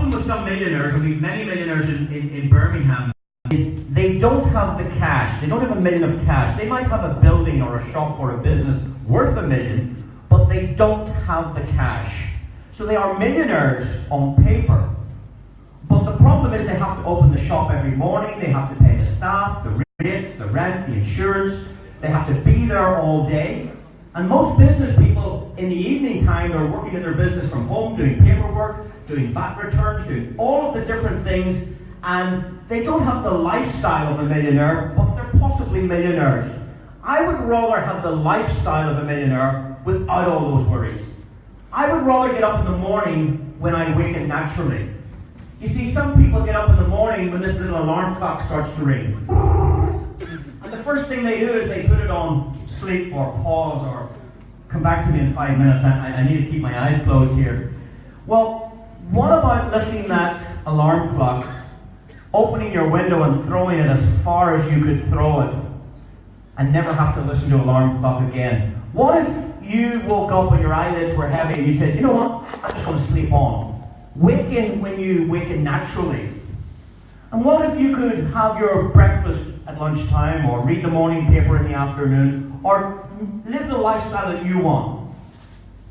problem with some millionaires, and we've many millionaires in Birmingham, is they don't have the cash. They don't have $1 million of cash. They might have a building or a shop or a business worth $1 million, but they don't have the cash. So they are millionaires on paper. But the problem is they have to open the shop every morning, they have to pay the staff, the rates, the rent, the insurance, they have to be there all day. And most business people in the evening time are working in their business from home, doing paperwork, doing VAT returns, doing all of the different things, and they don't have the lifestyle of a millionaire, but they're possibly millionaires. I would rather have the lifestyle of a millionaire without all those worries. I would rather get up in the morning when I awaken naturally. You see, some people get up in the morning when this little alarm clock starts to ring. And the first thing they do is they put it on sleep or pause or come back to me in 5 minutes. I need to keep my eyes closed here. Well, what about lifting that alarm clock, opening your window and throwing it as far as you could throw it and never have to listen to alarm clock again? What if you woke up and your eyelids were heavy and you said, you know what, I'm just going to sleep on. Wake in when you waken naturally. And what if you could have your breakfast at lunchtime, or read the morning paper in the afternoon, or live the lifestyle that you want?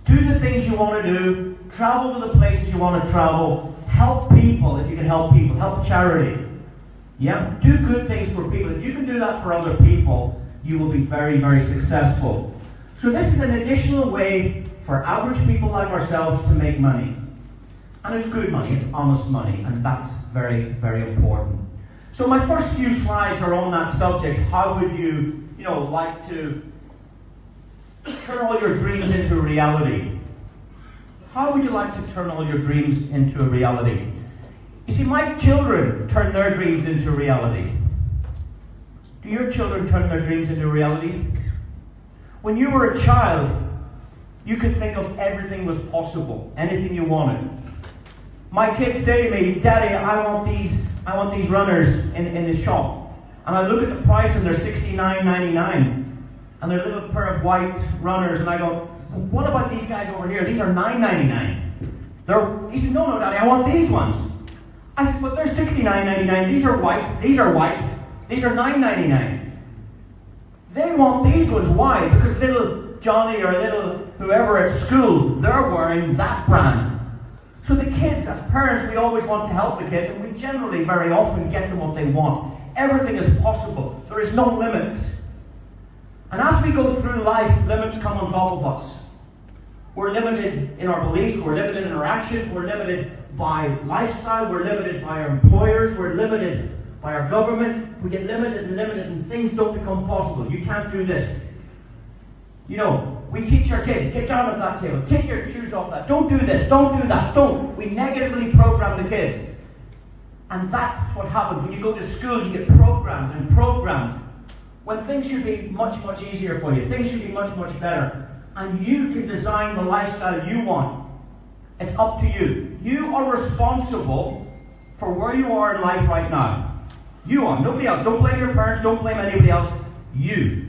Do the things you want to do, travel to the places you want to travel, help people if you can help people, help charity. Yeah? Do good things for people. If you can do that for other people, you will be very, very successful. So this is an additional way for average people like ourselves to make money. And it's good money, it's honest money, and that's very, very important. So my first few slides are on that subject. How would you like to turn all your dreams into a reality? How would you like to turn all your dreams into a reality? You see, my children turn their dreams into reality. Do your children turn their dreams into reality? When you were a child, you could think of everything was possible, anything you wanted. My kids say to me, Daddy, I want these runners in the shop. And I look at the price and they're $69.99. And they're a little pair of white runners, and I go, what about these guys over here? These are $9.99. He said, no, Daddy, I want these ones. I said, but they're $69.99. These are white. These are $9.99. They want these ones. Why? Because little Johnny or little whoever at school, they're wearing that brand. So the kids, as parents, we always want to help the kids, and we generally very often get them what they want. Everything is possible. There is no limits. And as we go through life, limits come on top of us. We're limited in our beliefs, we're limited in our actions, we're limited by lifestyle, we're limited by our employers, we're limited by our government. We get limited, and things don't become possible. You can't do this. We teach our kids, get down off that table, take your shoes off that, don't do this, don't do that, don't. We negatively program the kids. And that's what happens. When you go to school, you get programmed. When things should be much, much easier for you. Things should be much, much better. And you can design the lifestyle you want. It's up to you. You are responsible for where you are in life right now. You are. Nobody else. Don't blame your parents. Don't blame anybody else. You.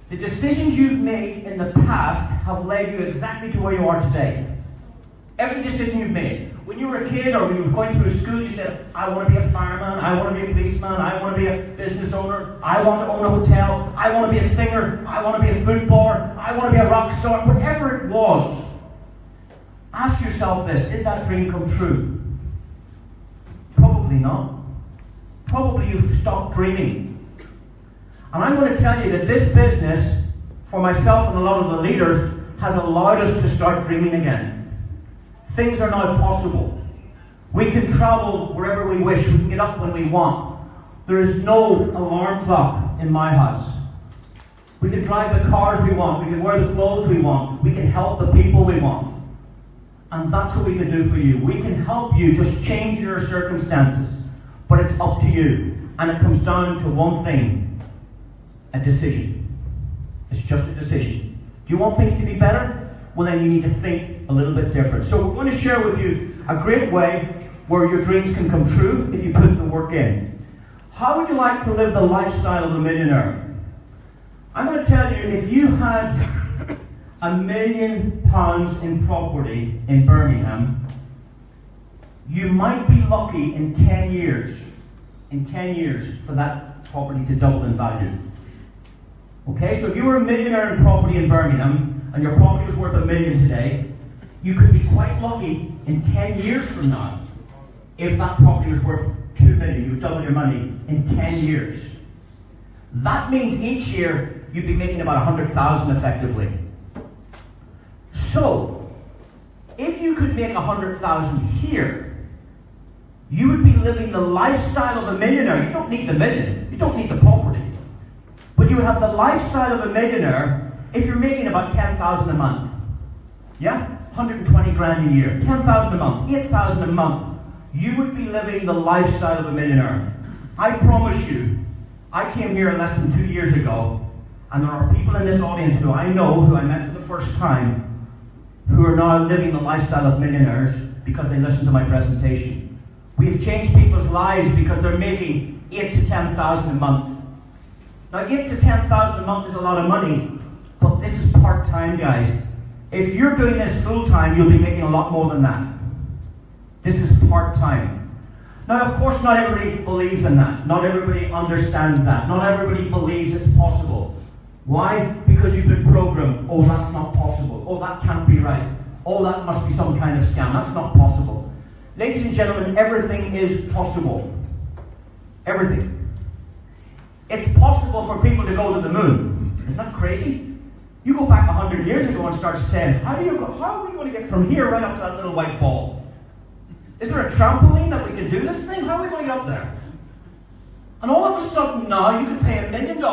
The decisions you've made in the past have led you exactly to where you are today. Every decision you've made. When you were a kid or when you were going through school, you said, I want to be a fireman, I want to be a policeman, I want to be a business owner, I want to own a hotel, I want to be a singer, I want to be a footballer, I want to be a rock star, whatever it was. Ask yourself this, did that dream come true? Probably not. Probably you've stopped dreaming. And I'm going to tell you that this business, for myself and a lot of the leaders, has allowed us to start dreaming again. Things are now possible. We can travel wherever we wish. We can get up when we want. There is no alarm clock in my house. We can drive the cars we want. We can wear the clothes we want. We can help the people we want. And that's what we can do for you. We can help you just change your circumstances. But it's up to you. And it comes down to one thing. A decision. It's just a decision. Do you want things to be better? Well, then you need to think a little bit different. So we're going to share with you a great way where your dreams can come true if you put the work in. How would you like to live the lifestyle of a millionaire? I'm going to tell you, if you had £1 million in property in Birmingham, you might be lucky in 10 years, for that property to double in value. Okay, so if you were a millionaire in property in Birmingham, and your property was worth $1 million today, you could be quite lucky in 10 years from now, if that property was worth $2 million, you would double your money in 10 years. That means each year, you'd be making about 100,000 effectively. So, if you could make 100,000 here, you would be living the lifestyle of a millionaire. You don't need the million. You don't need the property. But you would have the lifestyle of a millionaire if you're making about 10,000 a month. Yeah? 120 grand a year. 10,000 a month. 8,000 a month. You would be living the lifestyle of a millionaire. I promise you, I came here less than 2 years ago, and there are people in this audience who I know, who I met for the first time, who are now living the lifestyle of millionaires because they listened to my presentation. We've changed people's lives because they're making 8,000 to 10,000 a month. Now, 8,000 to 10,000 a month is a lot of money, but this is part-time, guys. If you're doing this full-time, you'll be making a lot more than that. This is part-time. Now, of course, not everybody believes in that. Not everybody understands that. Not everybody believes it's possible. Why? Because you've been programmed. Oh, that's not possible. Oh, that can't be right. Oh, that must be some kind of scam. That's not possible. Ladies and gentlemen, everything is possible. Everything. It's possible for people to go to the moon. Isn't that crazy? You go back 100 years ago and start saying, how are we going to get from here right up to that little white ball? Is there a trampoline that we can do this thing? How are we going to get up there? And all of a sudden now you can pay $1 million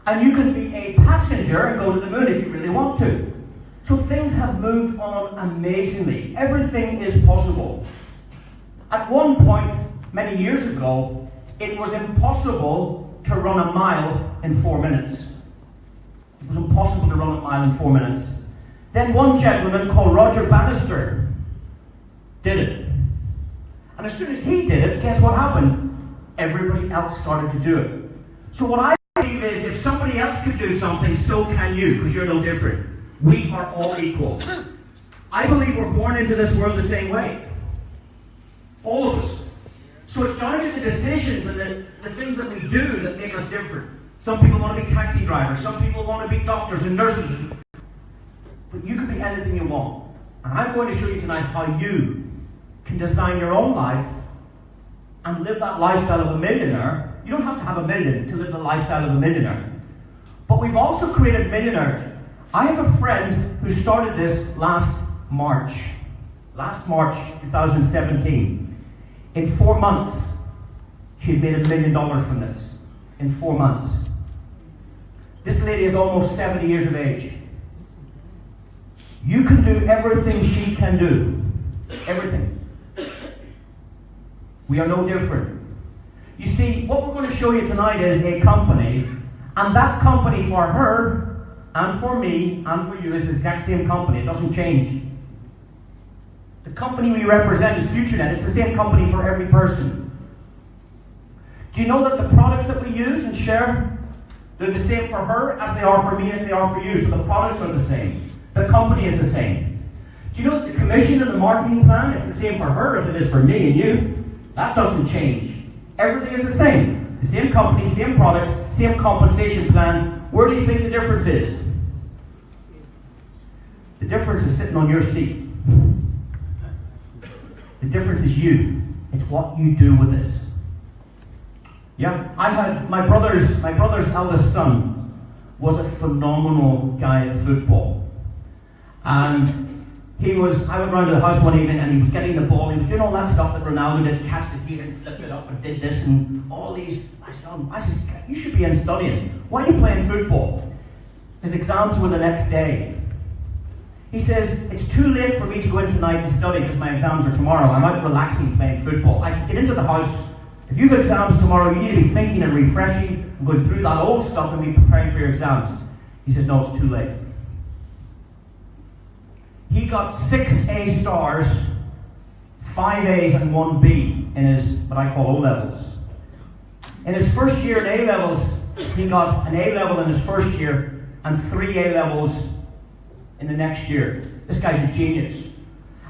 and you can be a passenger and go to the moon if you really want to. So things have moved on amazingly. Everything is possible. At one point, many years ago, it was impossible to run a mile in 4 minutes. It was impossible to run a mile in 4 minutes. Then one gentleman called Roger Bannister did it. And as soon as he did it, guess what happened? Everybody else started to do it. So what I believe is, if somebody else could do something, so can you, because you're no different. We are all equal. I believe we're born into this world the same way. All of us. So it's down to the decisions and the things that we do that make us different. Some people want to be taxi drivers. Some people want to be doctors and nurses. But you can be anything you want. And I'm going to show you tonight how you can design your own life and live that lifestyle of a millionaire. You don't have to have $1 million to live the lifestyle of a millionaire. But we've also created millionaires. I have a friend who started this last March 2017. In 4 months, she had made $1 million from this. In 4 months. This lady is almost 70 years of age. You can do everything she can do. Everything. We are no different. You see, what we're going to show you tonight is a company, and that company for her, and for me, and for you, is the exact same company. It doesn't change. The company we represent is FutureNet. It's the same company for every person. Do you know that the products that we use and share, they're the same for her as they are for me, as they are for you. So the products are the same. The company is the same. Do you know that the commission and the marketing plan is the same for her as it is for me and you? That doesn't change. Everything is the same. The same company, same products, same compensation plan. Where do you think the difference is? The difference is sitting on your seat. The difference is you. It's what you do with this. Yeah, I had my brother's eldest son was a phenomenal guy at football. And I went round to the house one evening and he was getting the ball, he was doing all that stuff that Ronaldo did, catch the heel and flipped it up and did this and all these. I said, you should be in studying. Why are you playing football? His exams were the next day. He says, it's too late for me to go in tonight and study because my exams are tomorrow. I'm out relaxing playing football. I said, get into the house. If you have exams tomorrow, you need to be thinking and refreshing and going through that old stuff and be preparing for your exams. He says, no, it's too late. He got 6 A stars, 5 A's and 1 B in his, what I call O-levels. In his first year in A-levels, he got an A-level in his first year and 3 A-levels in the next year. This guy's a genius.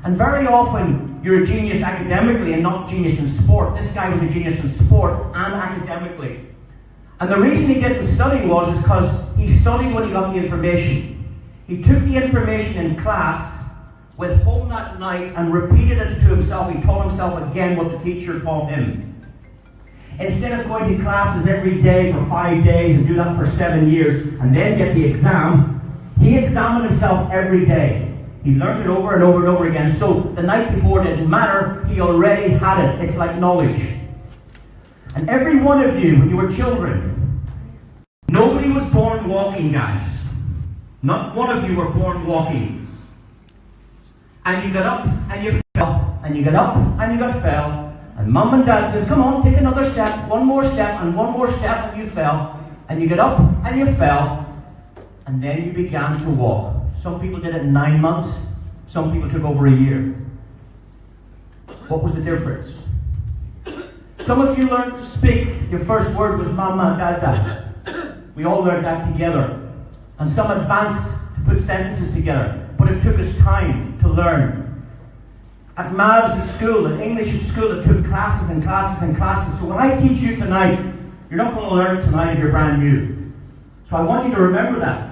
And very often, you're a genius academically and not genius in sport. This guy was a genius in sport and academically. And the reason he didn't study was because he studied when he got the information. He took the information in class, went home that night and repeated it to himself. He taught himself again what the teacher taught him. Instead of going to classes every day for 5 days and do that for 7 years and then get the exam, he examined himself every day. He learned it over and over and over again. So the night before it didn't matter, he already had it. It's like knowledge. And every one of you, when you were children, nobody was born walking, guys. Not one of you were born walking. And you got up and you fell, and you got up and you got fell. And mum and dad says, come on, take another step, one more step, and one more step, and you fell. And you get up, and you fell, and then you began to walk. Some people did it in 9 months. Some people took over a year. What was the difference? Some of you learned to speak. Your first word was mama, dada. We all learned that together. And some advanced to put sentences together. But it took us time to learn. At maths at school, at English at school, it took classes and classes and classes. So when I teach you tonight, you're not going to learn it tonight if you're brand new. So I want you to remember that.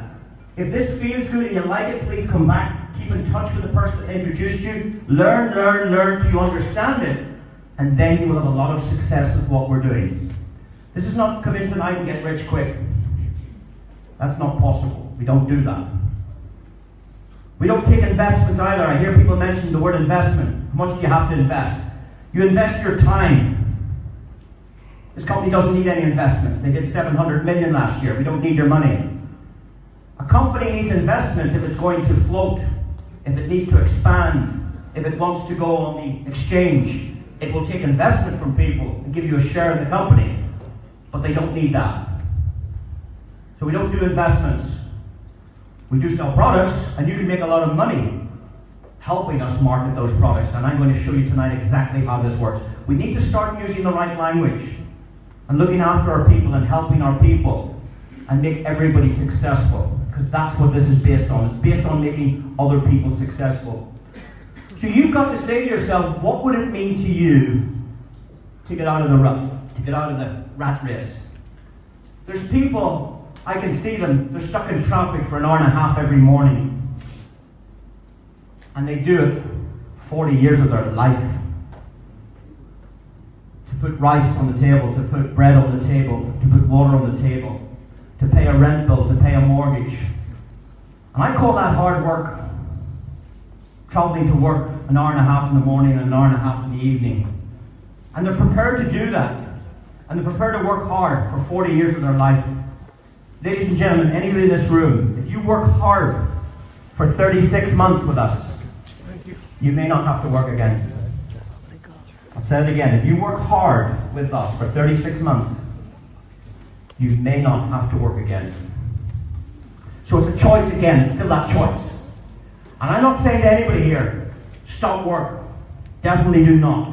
If this feels good and you like it, please come back. Keep in touch with the person that introduced you. Learn till you understand it. And then you will have a lot of success with what we're doing. This is not come in tonight and get rich quick. That's not possible. We don't do that. We don't take investments either. I hear people mention the word investment. How much do you have to invest? You invest your time. This company doesn't need any investments. They did 700 million last year. We don't need your money. A company needs investments if it's going to float, if it needs to expand, if it wants to go on the exchange. It will take investment from people and give you a share in the company. But they don't need that. So we don't do investments. We do sell products, and you can make a lot of money helping us market those products. And I'm going to show you tonight exactly how this works. We need to start using the right language and looking after our people and helping our people and make everybody successful, because that's what this is based on. It's based on making other people successful. So you've got to say to yourself, what would it mean to you to get out of the rut, to get out of the rat race? There's people, I can see them, they're stuck in traffic for an hour and a half every morning. And they do it 40 years of their life. To put rice on the table, to put bread on the table, to put water on the table, to pay a rent bill, to pay a mortgage. And I call that hard work. Traveling to work an hour and a half in the morning and an hour and a half in the evening. And they're prepared to do that. And they're prepared to work hard for 40 years of their life. Ladies and gentlemen, anybody in this room, if you work hard for 36 months with us, you may not have to work again. I'll say it again. If you work hard with us for 36 months, you may not have to work again. So it's a choice again. It's still that choice. And I'm not saying to anybody here, stop work. Definitely do not.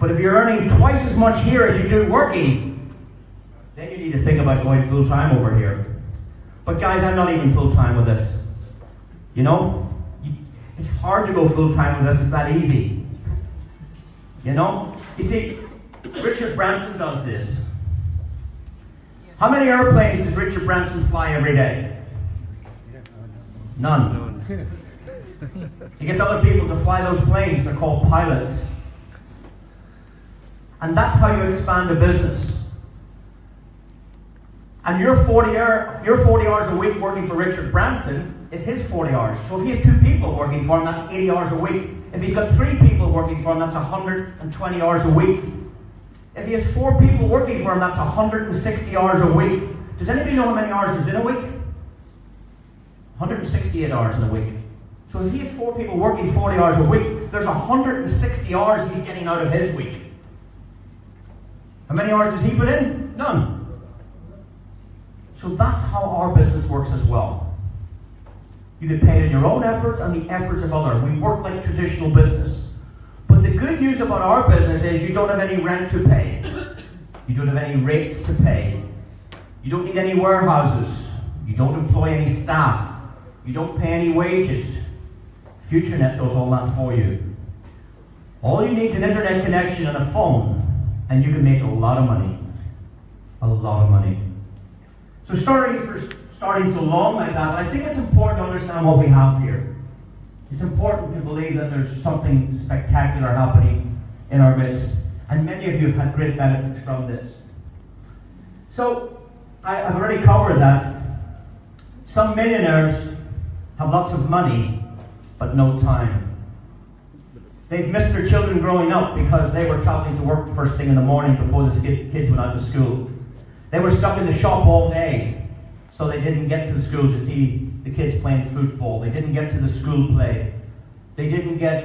But if you're earning twice as much here as you do working, then you need to think about going full-time over here. But guys, I'm not even full-time with this. You know? It's hard to go full-time with this. It's that easy. You know? You see, Richard Branson does this. How many airplanes does Richard Branson fly every day? None. He gets other people to fly those planes. They're called pilots. And that's how you expand a business. And your 40 hours a week working for Richard Branson is his 40 hours. So if he has 2 people working for him, that's 80 hours a week. If he's got 3 people working for him, that's 120 hours a week. If he has 4 people working for him, that's 160 hours a week. Does anybody know how many hours there's in a week? 168 hours in a week. So if he has 4 people working 40 hours a week, there's 160 hours he's getting out of his week. How many hours does he put in? None. So that's how our business works as well. You get paid in your own efforts and the efforts of others. We work like traditional business. But the good news about our business is you don't have any rent to pay. You don't have any rates to pay. You don't need any warehouses. You don't employ any staff. You don't pay any wages. FutureNet does all that for you. All you need is an internet connection and a phone, and you can make a lot of money. A lot of money. So starting so long like that, I think it's important to understand what we have here. It's important to believe that there's something spectacular happening in our midst, and many of you have had great benefits from this. So, I've already covered that. Some millionaires have lots of money, but no time. They've missed their children growing up because they were traveling to work first thing in the morning before the kids went out to school. They were stuck in the shop all day, so they didn't get to school to see the kids playing football. They didn't get to the school play. They didn't get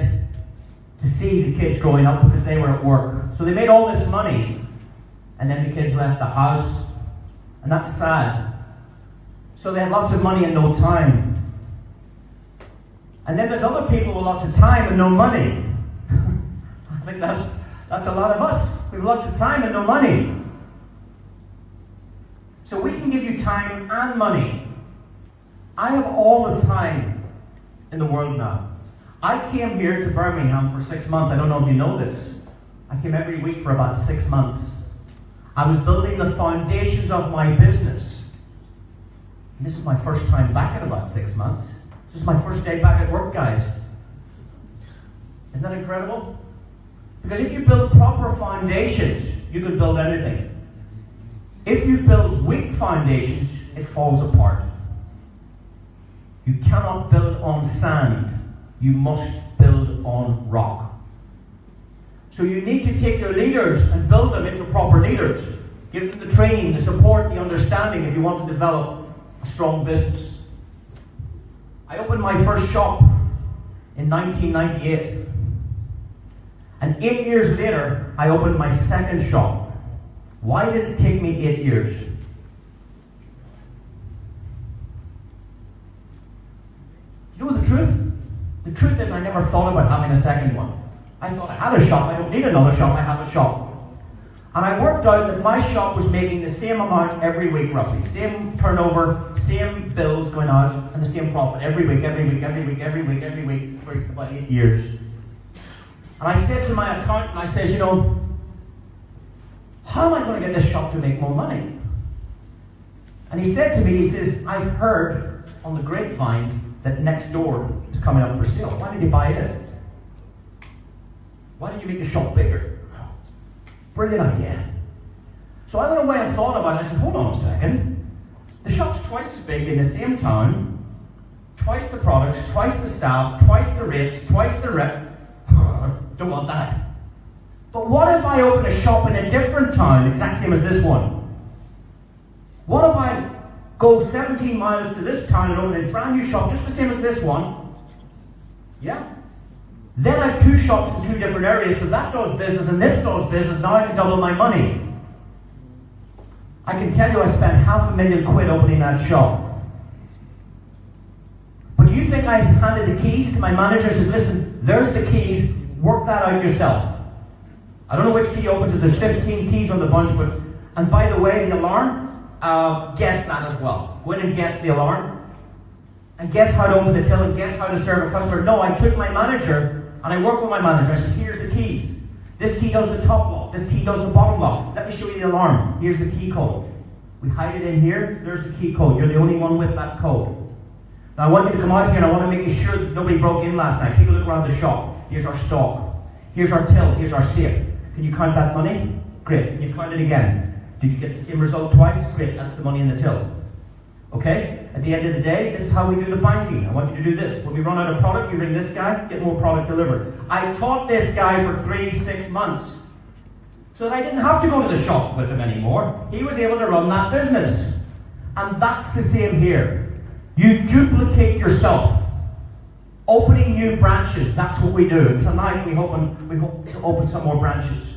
to see the kids growing up because they were at work. So they made all this money, and then the kids left the house, and that's sad. So they had lots of money and no time. And then there's other people with lots of time and no money. I think that's a lot of us. We have lots of time and no money. So we can give you time and money. I have all the time in the world now. I came here to Birmingham for 6 months. I don't know if you know this. I came every week for about 6 months. I was building the foundations of my business. And this is my first time back in about 6 months. This is my first day back at work, guys. Isn't that incredible? Because if you build proper foundations, you can build anything. If you build weak foundations, it falls apart. You cannot build on sand. You must build on rock. So you need to take your leaders and build them into proper leaders. Give them the training, the support, the understanding if you want to develop a strong business. I opened my first shop in 1998. And 8 years later, I opened my second shop. Why did it take me 8 years? You know the truth? The truth is I never thought about having a second one. I thought I had a shop, I don't need another shop, I have a shop. And I worked out that my shop was making the same amount every week roughly. Same turnover, same bills going out, and the same profit every week for about 8 years. And I said to my accountant, I said, you know, how am I going to get this shop to make more money? And he said to me, he says, I've heard on the grapevine that next door is coming up for sale. Why did you buy it? Why didn't you make the shop bigger? Brilliant idea. So I went away and thought about it. I said, hold on a second. The shop's twice as big in the same town, twice the products, twice the staff, twice the rates, twice the rent. Don't want that. But what if I open a shop in a different town, exact same as this one? What if I go 17 miles to this town and open a brand new shop just the same as this one? Yeah? Then I have 2 shops in 2 different areas, so that does business and this does business. Now I can double my money. I can tell you I spent £500,000 opening that shop. But do you think I handed the keys to my manager and said, listen, there's the keys, work that out yourself. I don't know which key opens it, there's 15 keys on the bunch, but, and by the way, the alarm, guess that as well. Go in and guess the alarm. And guess how to open the till and guess how to serve a customer. No, I took my manager and I worked with my manager. I said, here's the keys. This key does the top lock. This key does the bottom lock. Let me show you the alarm. Here's the key code. We hide it in here. There's the key code. You're the only one with that code. Now I want you to come out here and I want to make sure that nobody broke in last night. Take a look around the shop. Here's our stock. Here's our till. Here's our safe. Can you count that money? Great. Can you count it again? Did you get the same result twice? Great. That's the money in the till. Okay? At the end of the day, this is how we do the banking. I want you to do this. When we run out of product, you ring this guy, get more product delivered. I taught this guy for 3-6 months so that I didn't have to go to the shop with him anymore. He was able to run that business. And that's the same here. You duplicate yourself. Opening new branches, that's what we do. Tonight we hope to open some more branches.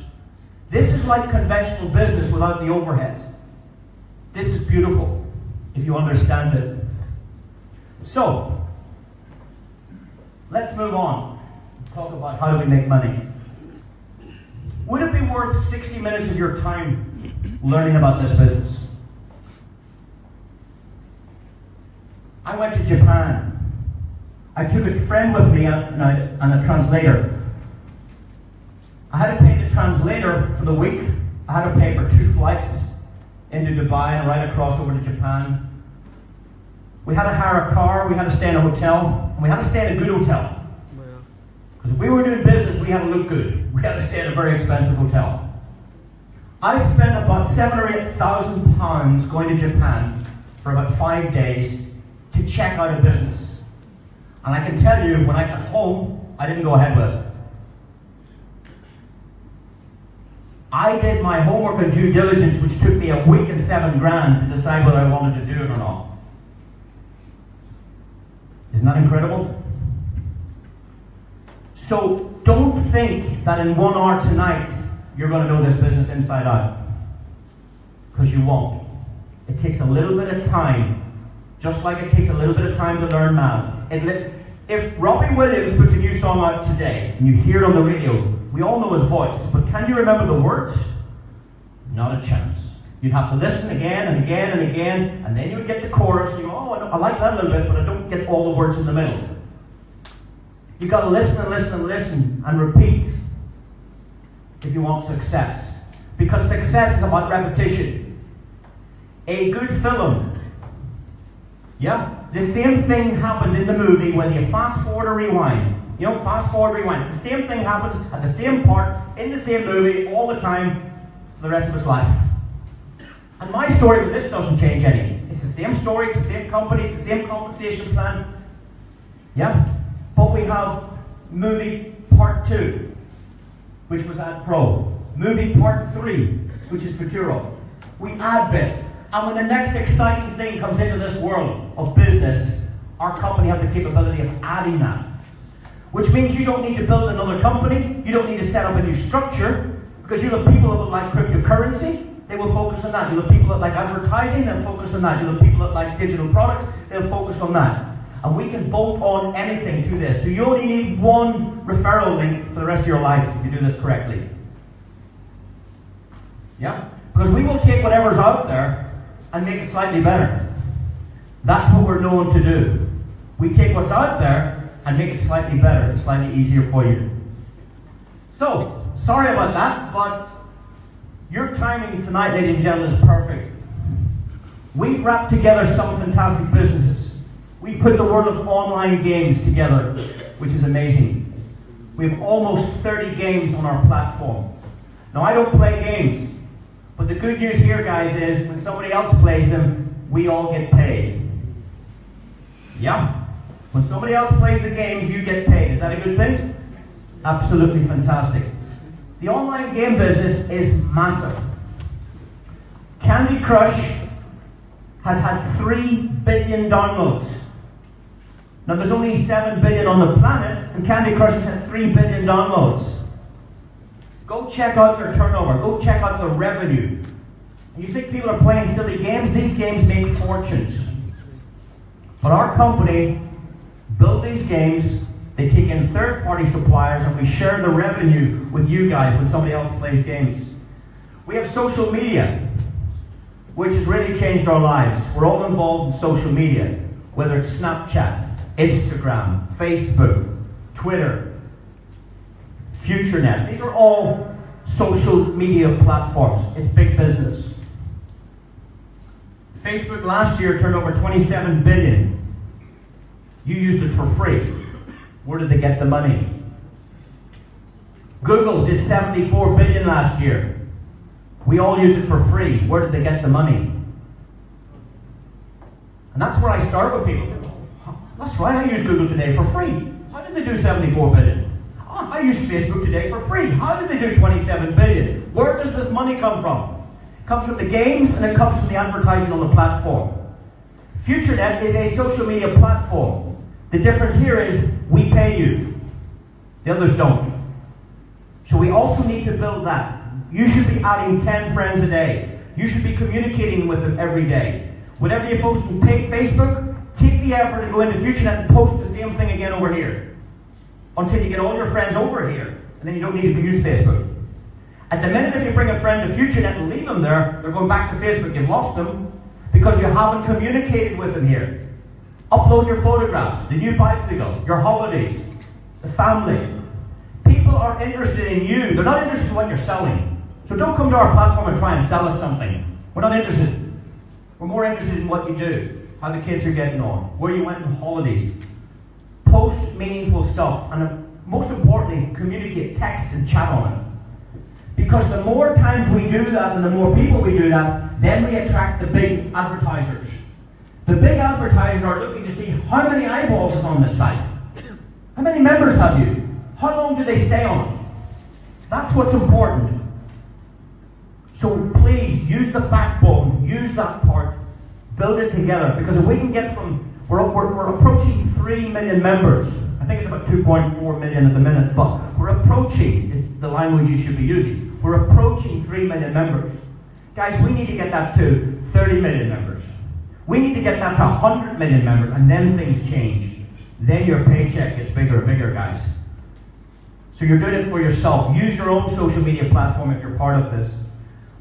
This is like conventional business without the overheads. This is beautiful if you understand it. So, let's move on. Talk about how do we make money. Would it be worth 60 minutes of your time learning about this business? I went to Japan. I took a friend with me and a translator. I had to pay the translator for the week. I had to pay for 2 flights into Dubai and right across over to Japan. We had to hire a car, we had to stay in a hotel, and we had to stay in a good hotel. Because if we were doing business, we had to look good. We had to stay in a very expensive hotel. I spent about £7,000 or £8,000 going to Japan for about 5 days to check out a business. And I can tell you, when I got home, I didn't go ahead with it. I did my homework and due diligence, which took me a week and $7,000 to decide whether I wanted to do it or not. Isn't that incredible? So don't think that in 1 hour tonight you're going to know this business inside out. Because you won't. It takes a little bit of time, just like it takes a little bit of time to learn math. If Robbie Williams puts a new song out today, and you hear it on the radio, we all know his voice, but can you remember the words? Not a chance. You'd have to listen again and again and again, and then you would get the chorus, and you go, oh, I like that a little bit, but I don't get all the words in the middle. You've got to listen and listen and listen and repeat if you want success. Because success is about repetition. A good film, the same thing happens in the movie whether you fast forward or rewind. Fast forward, rewind. It's the same thing happens at the same part, in the same movie, all the time, for the rest of his life. And my story with this doesn't change any. It's the same story, it's the same company, it's the same compensation plan. But we have movie part 2, which was Ad Pro. Movie part 3, which is Futuro. We add bits. And when the next exciting thing comes into this world of business, our company has the capability of adding that. Which means you don't need to build another company, you don't need to set up a new structure, because you'll have people that will like cryptocurrency, they will focus on that. You'll have people that like advertising, they'll focus on that. You'll have people that like digital products, they'll focus on that. And we can bolt on anything to this. So you only need 1 referral link for the rest of your life if you do this correctly. Because we will take whatever's out there and make it slightly better. That's what we're known to do. We take what's out there and make it slightly better, slightly easier for you. So, sorry about that, but your timing tonight, ladies and gentlemen, is perfect. We've wrapped together some fantastic businesses. We put the world of online games together, which is amazing. We have almost 30 games on our platform. Now, I don't play games, but the good news here, guys, is when somebody else plays them, we all get paid. When somebody else plays the games, you get paid. Is that a good thing? Absolutely fantastic. The online game business is massive. Candy Crush has had 3 billion downloads. Now there's only 7 billion on the planet, and Candy Crush has had 3 billion downloads. Go check out their turnover. Go check out their revenue. And you think people are playing silly games? These games make fortunes. But our company build these games, they take in third-party suppliers, and we share the revenue with you guys when somebody else plays games. We have social media, which has really changed our lives. We're all involved in social media, whether it's Snapchat, Instagram, Facebook, Twitter, FutureNet. These are all social media platforms. It's big business. Facebook last year turned over 27 billion. You used it for free. Where did they get the money? Google did 74 billion last year. We all use it for free. Where did they get the money? And that's where I start with people. That's right, I use Google today for free. How did they do 74 billion? Oh, I use Facebook today for free. How did they do 27 billion? Where does this money come from? It comes from the games, and it comes from the advertising on the platform. FutureNet is a social media platform. The difference here is we pay you. The others don't. So we also need to build that. You should be adding 10 friends a day. You should be communicating with them every day. Whatever you post on Facebook, take the effort to go into FutureNet and post the same thing again over here. Until you get all your friends over here. And then you don't need to use Facebook. At the minute if you bring a friend to FutureNet and leave them there, they're going back to Facebook. You've lost them because you haven't communicated with them here. Upload your photographs, the new bicycle, your holidays, the family. People people are interested in you. They're not interested in what you're selling. So don't come to our platform and try and sell us something. We're not interested. We're more interested in what you do, how the kids are getting on, where you went on holidays. Post meaningful stuff, and most importantly, communicate, text and chat on it. Because the more times we do that and the more people we do that, then we attract the big advertisers. The big advertisers are looking to see how many eyeballs is on this site. How many members have you? How long do they stay on it? That's what's important. So please, use the backbone, use that part, build it together. Because if we can get from, we're approaching 3 million members. I think it's about 2.4 million at the minute, but we're approaching, is the language you should be using. We're approaching 3 million members. Guys, we need to get that to 30 million members. We need to get that to 100 million members, and then things change. Then your paycheck gets bigger and bigger, guys. So you're doing it for yourself. Use your own social media platform if you're part of this.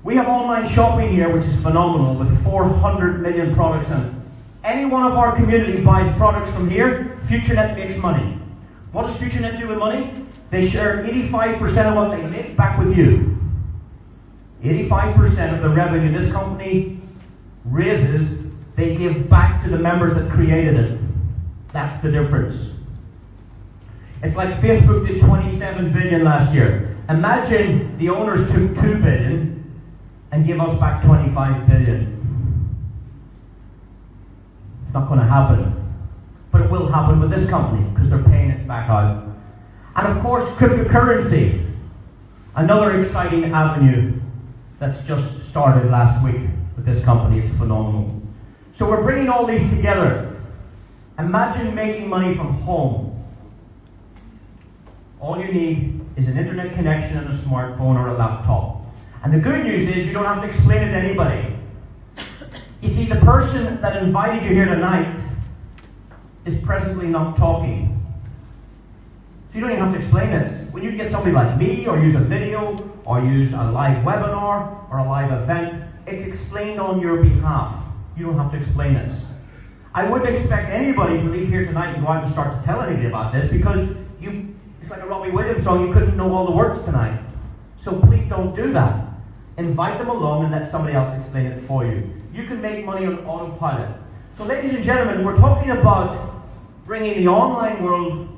We have online shopping here, which is phenomenal, with 400 million products in it. Any one of our community buys products from here, FutureNet makes money. What does FutureNet do with money? They share 85% of what they make back with you. 85% of the revenue this company raises, they give back to the members that created it. That's the difference. It's like Facebook did 27 billion last year. Imagine the owners took 2 billion and give us back 25 billion. It's not going to happen. But it will happen with this company because they're paying it back out. And of course, cryptocurrency. Another exciting avenue that's just started last week with this company. It's phenomenal. So we're bringing all these together. Imagine making money from home. All you need is an internet connection and a smartphone or a laptop. And the good news is you don't have to explain it to anybody. You see, the person that invited you here tonight is presently not talking. So you don't even have to explain this. When you get somebody like me, or use a video, or use a live webinar, or a live event, it's explained on your behalf. You don't have to explain this. I wouldn't expect anybody to leave here tonight and go out and start to tell anybody about this, because it's like a Robbie Williams song, you couldn't know all the words tonight. So please don't do that. Invite them along and let somebody else explain it for you. You can make money on autopilot. So ladies and gentlemen, we're talking about bringing the online world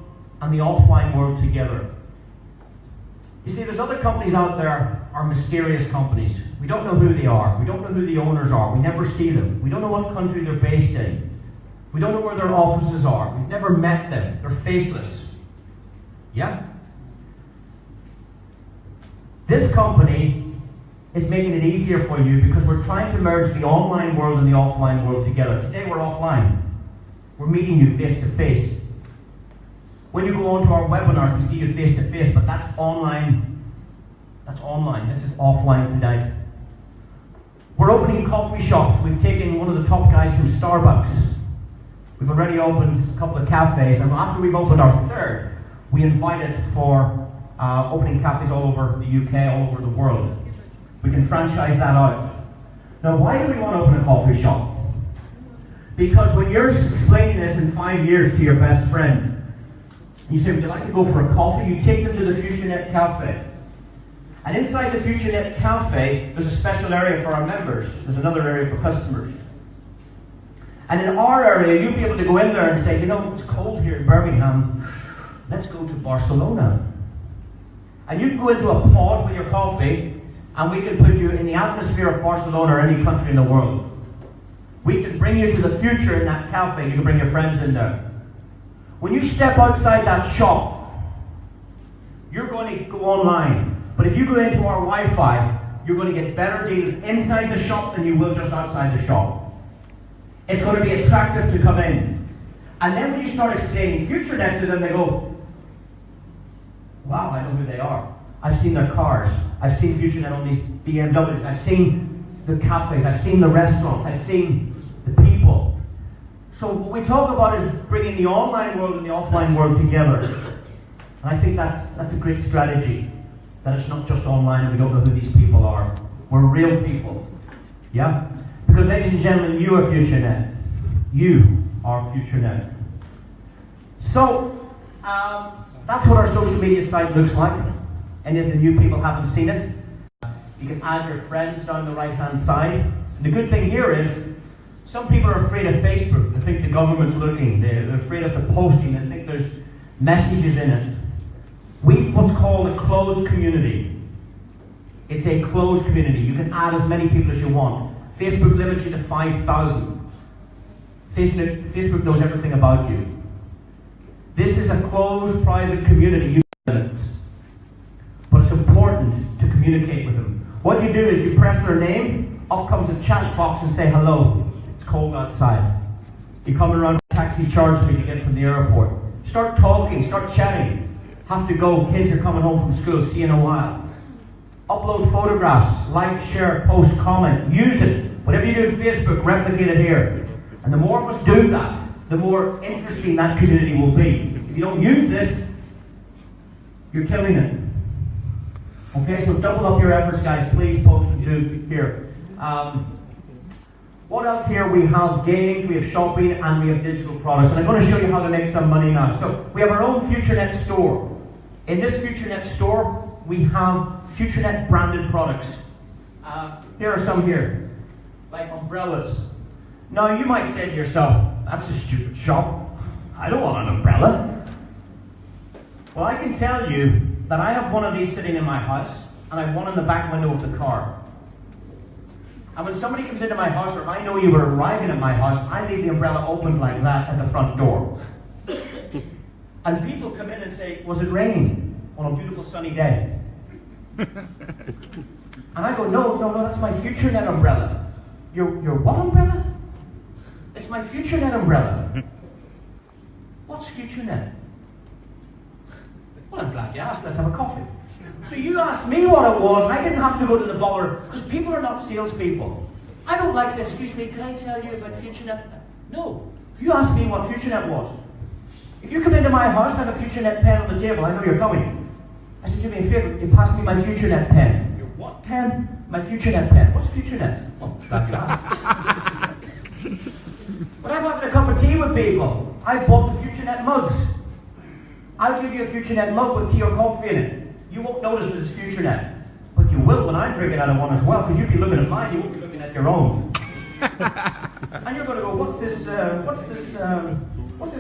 and the offline world together. You see, there's other companies out there are mysterious companies. We don't know who they are. We don't know who the owners are. We never see them. We don't know what country they're based in. We don't know where their offices are. We've never met them. They're faceless. Yeah? This company is making it easier for you because we're trying to merge the online world and the offline world together. Today we're offline. We're meeting you face to face. When you go onto our webinars, we see you face to face, but that's online. That's online. This is offline tonight. We're opening coffee shops. We've taken one of the top guys from Starbucks. We've already opened a couple of cafes, and after we've opened our third, we invited for opening cafes all over the UK, all over the world. We can franchise that out. Now, why do we want to open a coffee shop? Because when you're explaining this in 5 years to your best friend, you say, would you like to go for a coffee? You take them to the FutureNet Cafe. And inside the FutureNet Cafe, there's a special area for our members. There's another area for customers. And in our area, you'll be able to go in there and say, you know, it's cold here in Birmingham. Let's go to Barcelona. And you can go into a pod with your coffee, and we can put you in the atmosphere of Barcelona or any country in the world. We can bring you to the future in that cafe. You can bring your friends in there. When you step outside that shop, you're going to go online. But if you go into our Wi-Fi, you're going to get better deals inside the shop than you will just outside the shop. It's going to be attractive to come in. And then when you start explaining FutureNet to them, they go, wow, I know who they are. I've seen their cars. I've seen FutureNet on these BMWs. I've seen the cafes. I've seen the restaurants. I've seen the people. So what we talk about is bringing the online world and the offline world together. And I think that's a great strategy. That it's not just online and we don't know who these people are. We're real people. Yeah? Because ladies and gentlemen, you are FutureNet. You are FutureNet. So, That's what our social media site looks like. Any of the new people haven't seen it. You can add your friends down the right-hand side. And the good thing here is, some people are afraid of Facebook. They think the government's looking. They're afraid of the posting. They think there's messages in it. We've what's called a closed community. It's a closed community. You can add as many people as you want. Facebook limits you to 5,000. Facebook knows everything about you. This is a closed, private community. You limits. But it's important to communicate with them. What you do is you press their name, up comes a chat box and say hello. It's cold outside. You come around with a taxi charge me to get from the airport. Start talking, start chatting. Have to go, kids are coming home from school, see you in a while. Upload photographs, like, share, post, comment, use it. Whatever you do in Facebook, replicate it here. And the more of us do that, the more interesting that community will be. If you don't use this, you're killing it. Okay, so double up your efforts, guys. Please post and do here. What else here? We have games, we have shopping, and we have digital products. And I'm going to show you how to make some money now. So we have our own FutureNet store. In this FutureNet store, we have FutureNet branded products. Here are some here, like umbrellas. Now you might say to yourself, that's a stupid shop. I don't want an umbrella. Well, I can tell you that I have one of these sitting in my house, and I have one in the back window of the car. And when somebody comes into my house, or if I know you were arriving at my house, I leave the umbrella open like that at the front door. And people come in and say, was it raining on a beautiful sunny day? And I go, no, that's my FutureNet umbrella. Your what umbrella? It's my FutureNet umbrella. What's FutureNet? Well, I'm glad you asked. Let's have a coffee. So you asked me what it was. I didn't have to go to the bother, because people are not salespeople. I don't like saying, excuse me, can I tell you about FutureNet? No. You asked me what FutureNet was. If you come into my house, I have a FutureNet pen on the table. I know you're coming. I said, do me a favor, you pass me my FutureNet pen. Your what pen? My FutureNet pen. What's FutureNet? Oh, glad you asked. But I'm having a cup of tea with people. I bought the FutureNet mugs. I'll give you a FutureNet mug with tea or coffee in it. You won't notice that it's FutureNet. But you will when I'm drinking out of one as well, because you'll be looking at mine, you won't be looking at your own. And you're going to go, what's this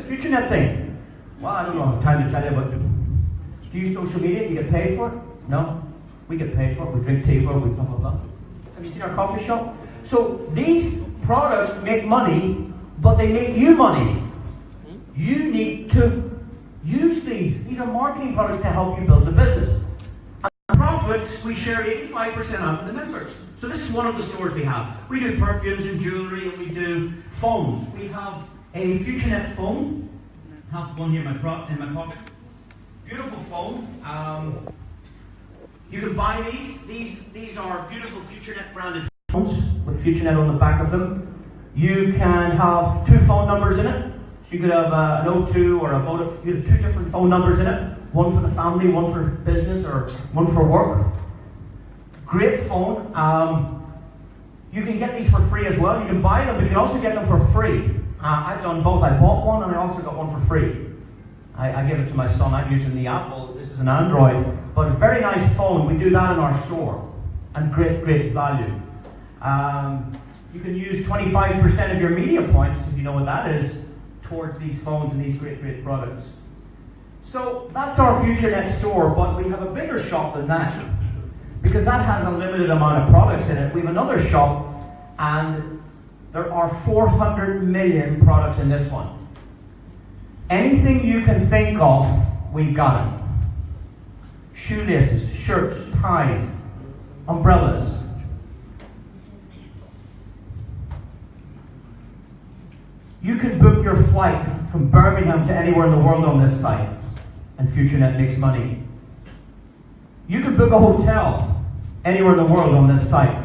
FutureNet thing? Well, I don't know, I have time to tell you, but do you use social media? Do you get paid for it? No. We get paid for it. We drink tea, we blah, blah, blah. Have you seen our coffee shop? So these products make money, but they make you money. You need to use these. These are marketing products to help you build the business. And the profits, we share 85% out with the members. So this is one of the stores we have. We do perfumes and jewelry, and we do phones. We have a FutureNet phone. I have one here in my pocket. Beautiful phone. You can buy these. These are beautiful FutureNet branded phones with FutureNet on the back of them. You can have 2 phone numbers in it. So you could have an O2 or a Vodafone. You have 2 different phone numbers in it. One for the family, one for business, or one for work. Great phone. You can get these for free as well. You can buy them, but you can also get them for free. I've done both. I bought one and I also got one for free. I gave it to my son. I'm using the Apple. This is an Android, but a very nice phone. We do that in our store, and great value. You can use 25% of your media points, if you know what that is, towards these phones and these great products. So that's our FutureNet store, but we have a bigger shop than that, because that has a limited amount of products in it. We have another shop, and there are 400 million products in this one. Anything you can think of, we've got it. Shoelaces, shirts, ties, umbrellas. You can book your flight from Birmingham to anywhere in the world on this site, and FutureNet makes money. You can book a hotel anywhere in the world on this site,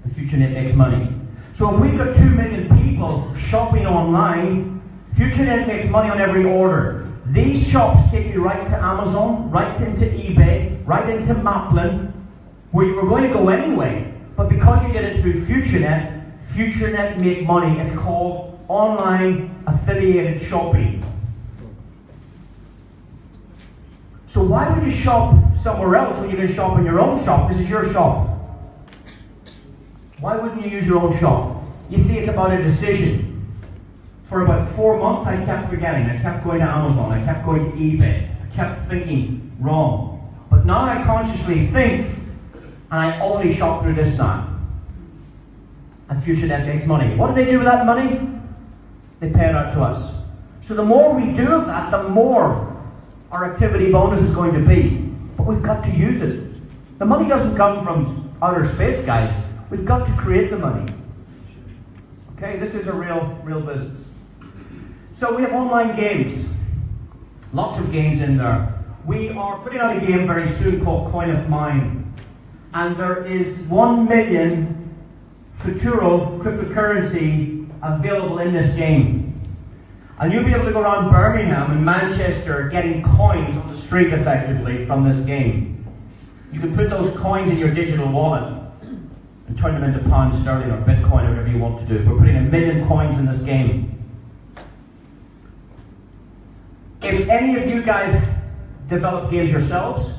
and FutureNet makes money. So if we've got 2 million people shopping online, FutureNet makes money on every order. These shops take you right to Amazon, right into eBay, right into Maplin, where you were going to go anyway. But because you did it through FutureNet make money. It's called online affiliated shopping. So why would you shop somewhere else when you can shop in your own shop? This is your shop. Why wouldn't you use your own shop? You see, it's about a decision. For about 4 months, I kept forgetting. I kept going to Amazon. I kept going to eBay. I kept thinking wrong. But now I consciously think, and I only shop through this site. And FutureNet makes money. What do they do with that money? They pay it out to us. So the more we do of that, the more our activity bonus is going to be. But we've got to use it. The money doesn't come from outer space, guys. We've got to create the money. Okay, this is a real business. So we have online games. Lots of games in there. We are putting out a game very soon called Coin of Mine. And there is 1 million Futuro cryptocurrency available in this game. And you'll be able to go around Birmingham and Manchester getting coins on the street effectively from this game. You can put those coins in your digital wallet and turn them into pounds sterling or Bitcoin or whatever you want to do. We're putting 1 million coins in this game. If any of you guys develop games yourselves,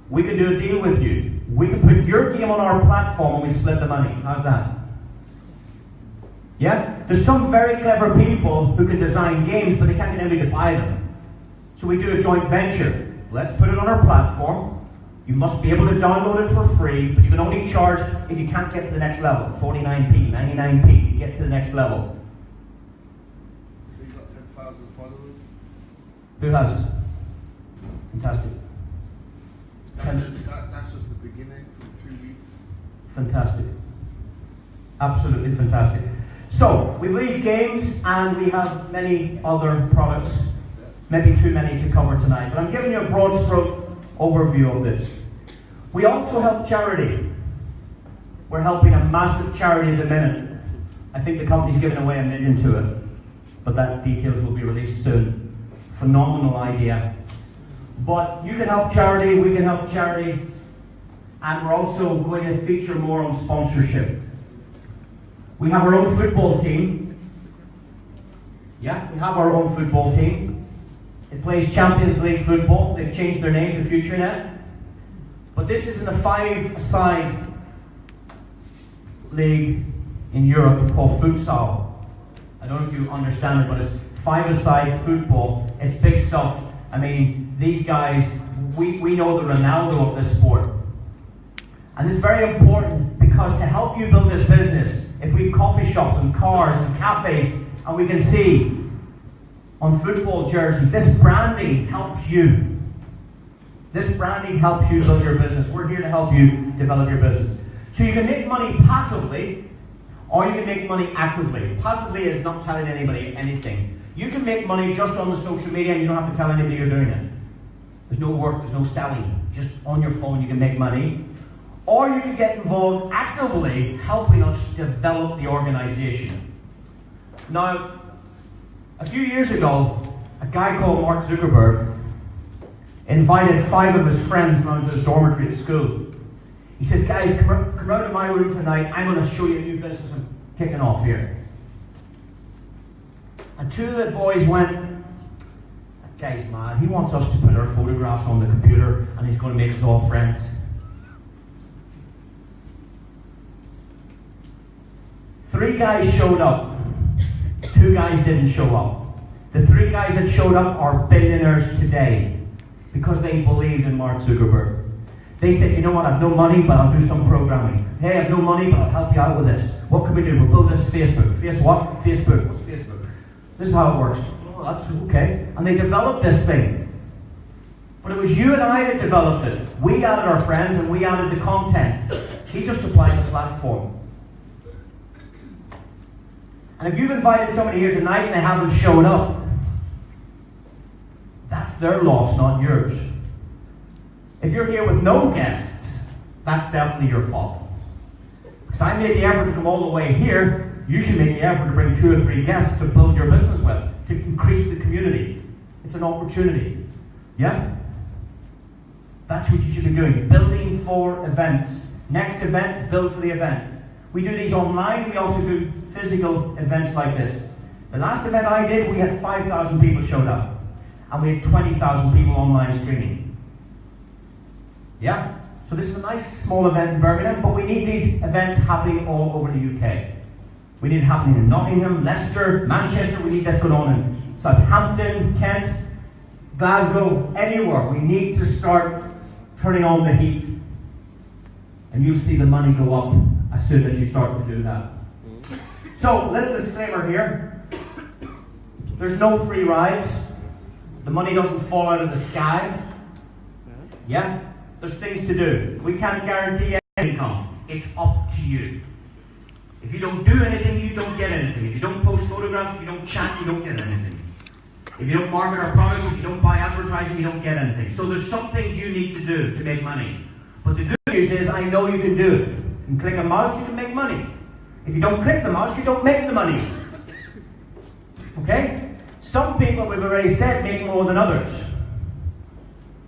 we can do a deal with you. We can put your game on our platform and we split the money. How's that? Yeah? There's some very clever people who can design games, but they can't get anybody to buy them. So we do a joint venture. Let's put it on our platform. You must be able to download it for free, but you can only charge if you can't get to the next level. 49p, 99p, you get to the next level. So you've got 10,000 followers? Who has it? Fantastic. That's just the beginning for 2 weeks. Fantastic. Absolutely fantastic. So, we have these games and we have many other products. Maybe too many to cover tonight, but I'm giving you a broad stroke overview of this. We also help charity. We're helping a massive charity at the minute. I think the company's giving away $1 million to it, but that details will be released soon. Phenomenal idea. But you can help charity, we can help charity, and we're also going to feature more on sponsorship. We have our own football team. Yeah, we have our own football team. It plays Champions League football. They've changed their name to FutureNet. But this is in the 5-a-side league in Europe called futsal. I don't know if you understand it, but it's 5-a-side football. It's big stuff. I mean, these guys, we know the Ronaldo of this sport. And it's very important because to help you build this business, if we have coffee shops and cars and cafes, and we can see on football jerseys, this branding helps you. This branding helps you build your business. We're here to help you develop your business. So you can make money passively, or you can make money actively. Passively is not telling anybody anything. You can make money just on the social media and you don't have to tell anybody you're doing it. There's no work, there's no selling. Just on your phone you can make money. Or you can get involved actively helping us develop the organization. Now, a few years ago, a guy called Mark Zuckerberg invited 5 of his friends around to his dormitory at school. He says, guys, come out of my room tonight. I'm going to show you a new business I'm kicking off here. And 2 of the boys went, that guy's mad. He wants us to put our photographs on the computer and he's going to make us all friends. 3 guys showed up. 2 guys didn't show up. The 3 guys that showed up are billionaires today because they believed in Mark Zuckerberg. They said, you know what, I have no money, but I'll do some programming. Hey, I have no money, but I'll help you out with this. What can we do? We'll build this Facebook. What? Facebook. What's Facebook? This is how it works. Oh, that's okay. And they developed this thing. But it was you and I that developed it. We added our friends and we added the content. He just supplied the platform. And if you've invited somebody here tonight and they haven't shown up, that's their loss, not yours. If you're here with no guests, that's definitely your fault. Because I made the effort to come all the way here, you should make the effort to bring 2 or 3 guests to build your business with, to increase the community. It's an opportunity. Yeah? That's what you should be doing. Building for events. Next event, build for the event. We do these online, we also do physical events like this. The last event I did, we had 5,000 people showed up. And we had 20,000 people online streaming. Yeah? So this is a nice small event in Birmingham, but we need these events happening all over the UK. We need it happening in Nottingham, Leicester, Manchester. We need this going on in Southampton, Kent, Glasgow, anywhere. We need to start turning on the heat. And you'll see the money go up as soon as you start to do that. So, little disclaimer here. There's no free rides. The money doesn't fall out of the sky. Yeah? There's things to do. We can't guarantee any income. It's up to you. If you don't do anything, you don't get anything. If you don't post photographs, if you don't chat, you don't get anything. If you don't market our products, if you don't buy advertising, you don't get anything. So there's some things you need to do to make money. But the good news is, I know you can do it. You can click a mouse, you can make money. If you don't click the mouse, you don't make the money. Okay? Some people, we've already said, make more than others.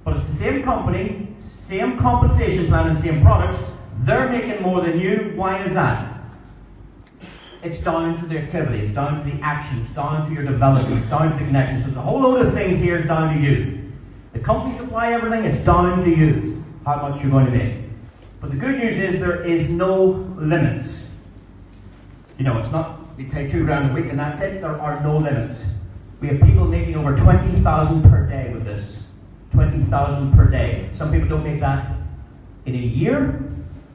But it's the same company, same compensation plan and same products. They're making more than you. Why is that? It's down to the activity, it's down to the action, it's down to your development, it's down to the connection. So the whole load of things here is down to you. The company supply everything, it's down to you, how much you're going to make. But the good news is there is no limits. You know, it's not you pay $2,000 a week and that's it. There are no limits. We have people making over 20,000 per day with this. 20,000 per day. Some people don't make that in a year.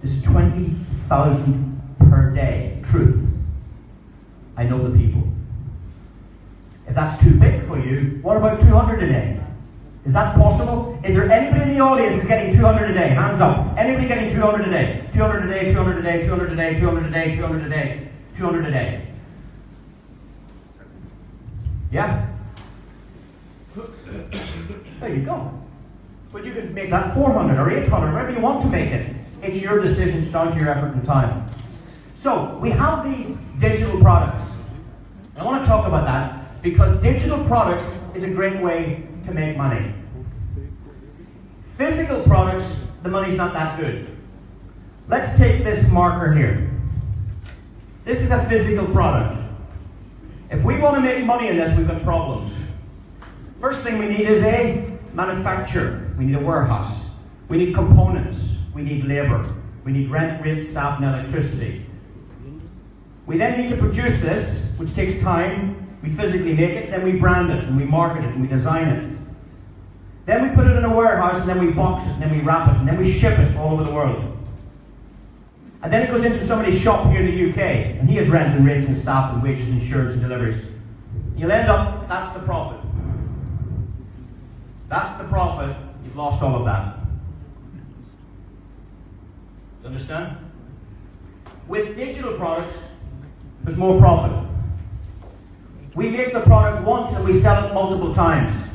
This is 20,000 per day. Truth. I know the people. If that's too big for you, what about 200 a day? Is that possible? Is there anybody in the audience who's getting 200 a day? Hands up. Anybody getting 200 a day? 200 a day, 200 a day, 200 a day, 200 a day, 200 a day, 200 a day. Yeah? There you go. But you can make that 400 or 800, wherever you want to make it. It's your decision, it's down to your effort and time. So, we have these digital products. I want to talk about that because digital products is a great way to make money. Physical products, the money's not that good. Let's take this marker here. This is a physical product. If we want to make money in this, we've got problems. First thing we need is a manufacturer. We need a warehouse. We need components. We need labor. We need rent, rates, staff, and electricity. We then need to produce this, which takes time. We physically make it, then we brand it, and we market it, and we design it. Then we put it in a warehouse, and then we box it, and then we wrap it, and then we ship it all over the world. And then it goes into somebody's shop here in the UK, and he has rent and rates and staff and wages, insurance and deliveries. You'll end up, that's the profit. That's the profit, you've lost all of that. Do you understand? With digital products, there's more profit. We make the product once and we sell it multiple times.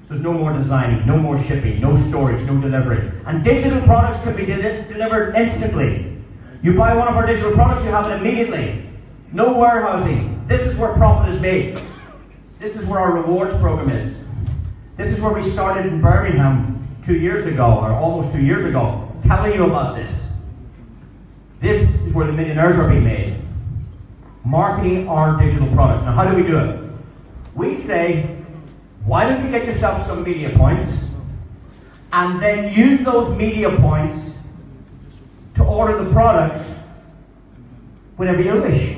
There's no more designing, no more shipping, no storage, no delivery. And digital products can be delivered instantly. You buy one of our digital products, you have it immediately. No warehousing. This is where profit is made. This is where our rewards program is. This is where we started in Birmingham 2 years ago, or almost 2 years ago, telling you about this. This is where the millionaires are being made. Marketing our digital products. Now, how do we do it? We say, why don't you get yourself some media points and then use those media points to order the products whenever you wish.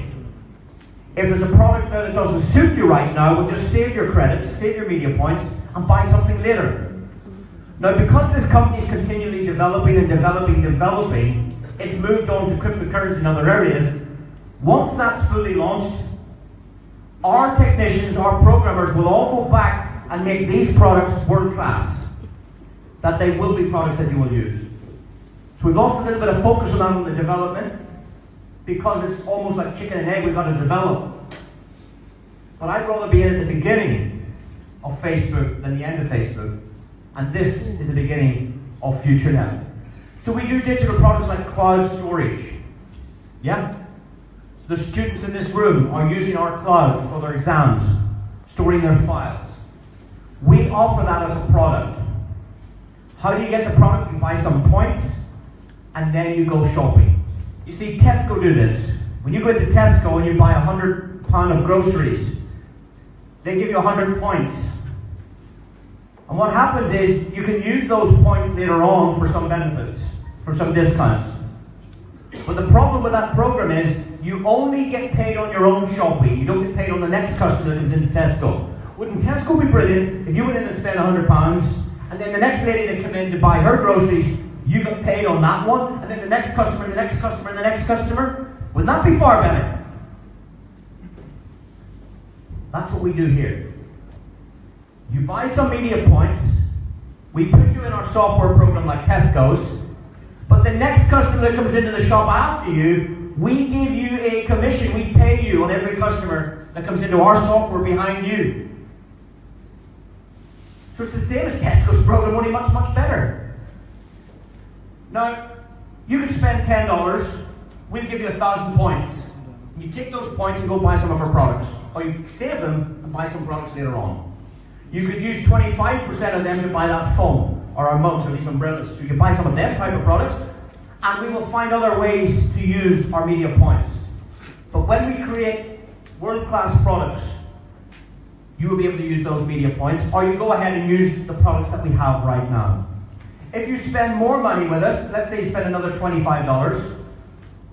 If there's a product there that doesn't suit you right now, well, just save your credits, save your media points, and buy something later. Now, because this company is continually developing and developing, it's moved on to cryptocurrency and other areas. Once that's fully launched, our technicians, our programmers will all go back and make these products world class. That they will be products that you will use. So we've lost a little bit of focus on the development because it's almost like chicken and egg, we've got to develop. But I'd rather be in at the beginning of Facebook than the end of Facebook. And this is the beginning of FutureNet. So we do digital products like cloud storage. Yeah? The students in this room are using our cloud for their exams, storing their files. We offer that as a product. How do you get the product? You buy some points, and then you go shopping. You see, Tesco do this. When you go into Tesco and you buy £100 of groceries, they give you 100 points. And what happens is you can use those points later on for some benefits, for some discounts. But the problem with that program is you only get paid on your own shopping. You don't get paid on the next customer that comes into Tesco. Wouldn't Tesco be brilliant if you went in and spent £100 and then the next lady that came in to buy her groceries, you got paid on that one, and then the next customer, and the next customer, and the next customer? Wouldn't that be far better? That's what we do here. You buy some media points, we put you in our software program like Tesco's, but the next customer that comes into the shop after you, we give you a commission, we pay you on every customer that comes into our software behind you. So it's the same as Tesco's program, only much, much better. Now, you could spend $10, we'll give you 1,000 points. You take those points and go buy some of our products. Or you save them and buy some products later on. You could use 25% of them to buy that phone, or our mugs, or these umbrellas. So you can buy some of them type of products, and we will find other ways to use our media points. But when we create world-class products, you will be able to use those media points, or you go ahead and use the products that we have right now. If you spend more money with us, let's say you spend another $25,